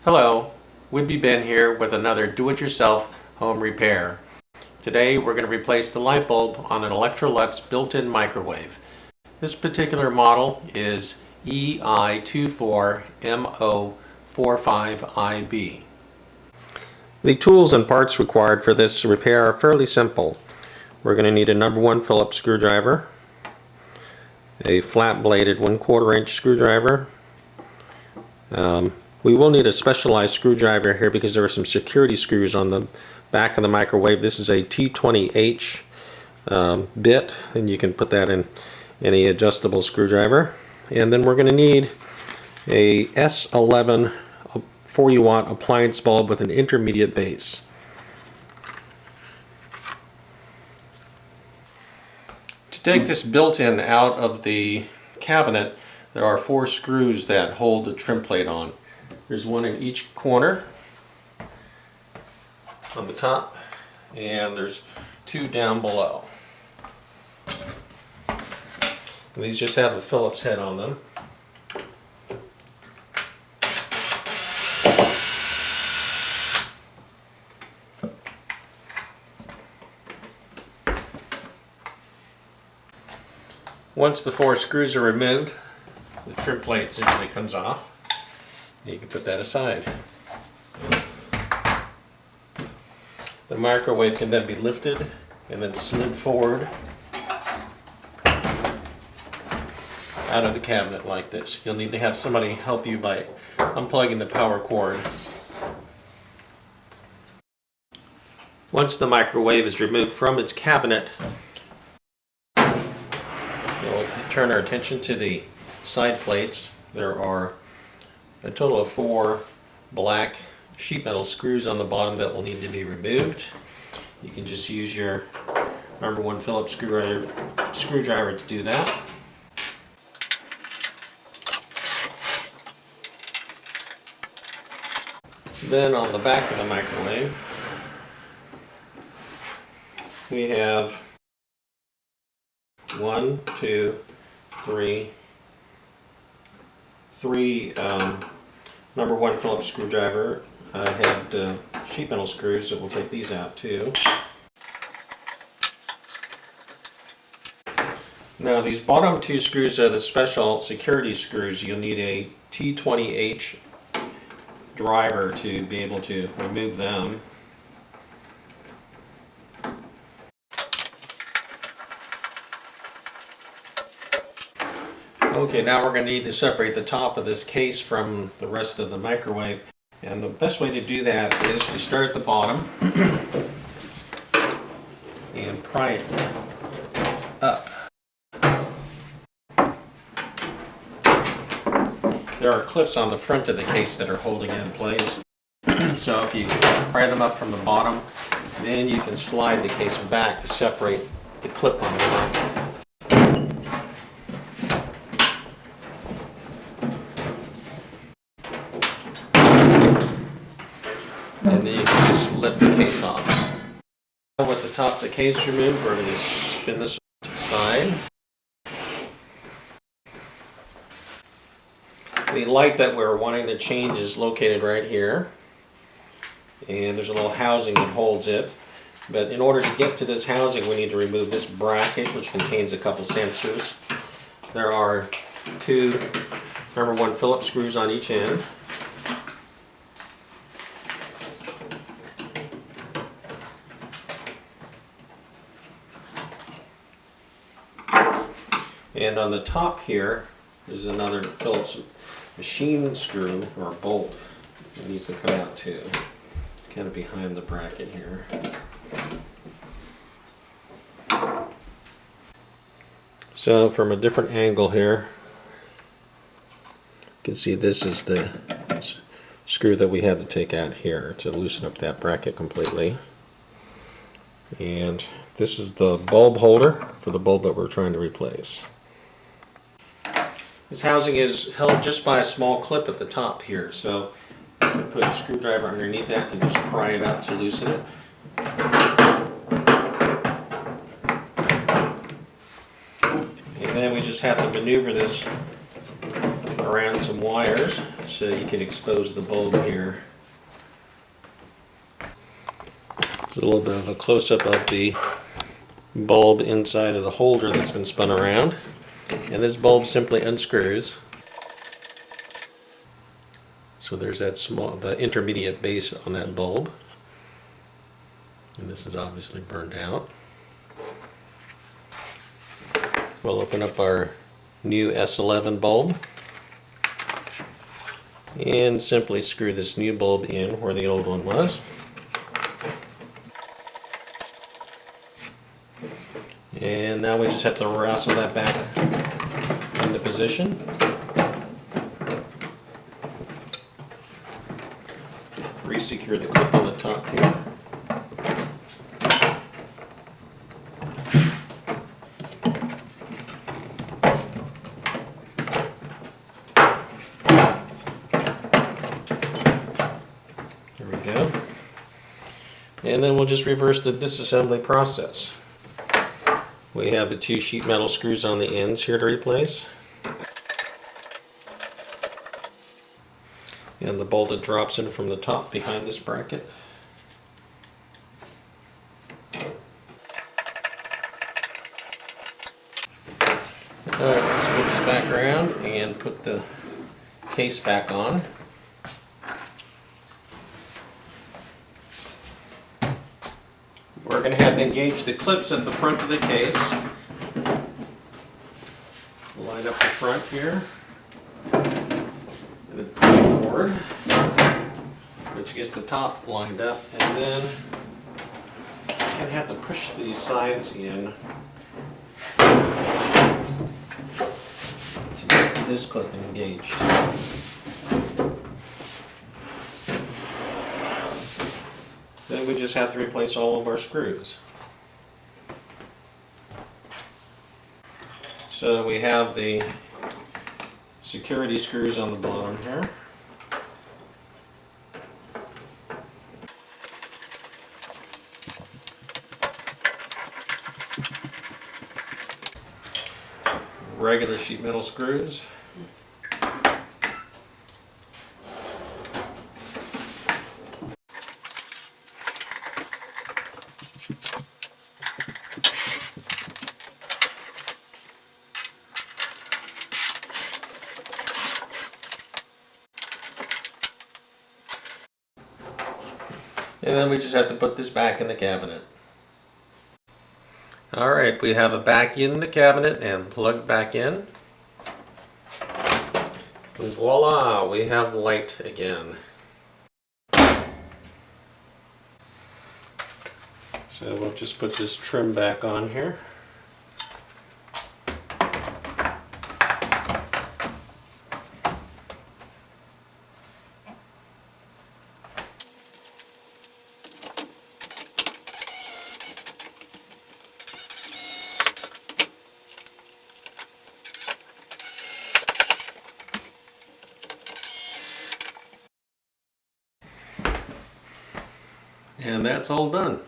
Hello, Would-Be Ben here with another do-it-yourself home repair. Today we're going to replace the light bulb on an Electrolux built-in microwave. This particular model is EI24MO45IB. The tools and parts required for this repair are fairly simple. We're going to need a number 1 Phillips screwdriver, a flat-bladed 1/4 inch screwdriver. We will need a specialized screwdriver here because there are some security screws on the back of the microwave. This is a T20H bit, and you can put that in any adjustable screwdriver. And then we're going to need a S11 40-watt appliance bulb with an intermediate base. To take this built-in out of the cabinet, there are 4 screws that hold the trim plate on. There's one in each corner on the top, and there's 2 down below. And these just have a Phillips head on them. Once the 4 screws are removed, the trim plate simply comes off. You can put that aside. The microwave can then be lifted and then slid forward out of the cabinet like this. You'll need to have somebody help you by unplugging the power cord. Once the microwave is removed from its cabinet, we'll turn our attention to the side plates. There are a total of 4 black sheet metal screws on the bottom that will need to be removed. You can just use your number 1 Phillips screwdriver to do that. Then on the back of the microwave, we have 3 number 1 Phillips screwdriver head sheet metal screws, so we'll take these out too. Now these bottom 2 screws are the special security screws. You'll need a T20H driver to be able to remove them. Okay, now we're going to need to separate the top of this case from the rest of the microwave. And the best way to do that is to start at the bottom and pry it up. There are clips on the front of the case that are holding it in place. So if you pry them up from the bottom, then you can slide the case back to separate the clip on the front. And then you can just lift the case off. With the top of the case removed, we're going to spin this to the side. The light that we're wanting to change is located right here. And there's a little housing that holds it. But in order to get to this housing, we need to remove this bracket, which contains a couple sensors. There are 2 number 1 Phillips screws on each end. And on the top here is another Phillips machine screw or bolt that needs to come out too. Kind of behind the bracket here. So from a different angle here, you can see this is the screw that we had to take out here to loosen up that bracket completely. And this is the bulb holder for the bulb that we're trying to replace. This housing is held just by a small clip at the top here, so you can put a screwdriver underneath that and just pry it up to loosen it. And then we just have to maneuver this around some wires so you can expose the bulb here. A little bit of a close-up of the bulb inside of the holder that's been spun around. And this bulb simply unscrews. So there's that the intermediate base on that bulb. And this is obviously burned out. We'll open up our new S11 bulb and simply screw this new bulb in where the old one was. And now we just have to wrestle that back into position. Re-secure the clip on the top here. There we go. And then we'll just reverse the disassembly process. We have the two sheet metal screws on the ends here to replace. And the bolt that drops in from the top behind this bracket. Alright, let's put this back around and put the case back on. We're going to have to engage the clips at the front of the case. Line up the front here. And then push forward, which gets the top lined up. And then you're going to have to push these sides in to get this clip engaged. Then we just have to replace all of our screws. So we have the security screws on the bottom here. Regular sheet metal screws. And then we just have to put this back in the cabinet. Alright, we have it back in the cabinet and plugged back in. And voila, we have light again. So we'll just put this trim back on here. And that's all done.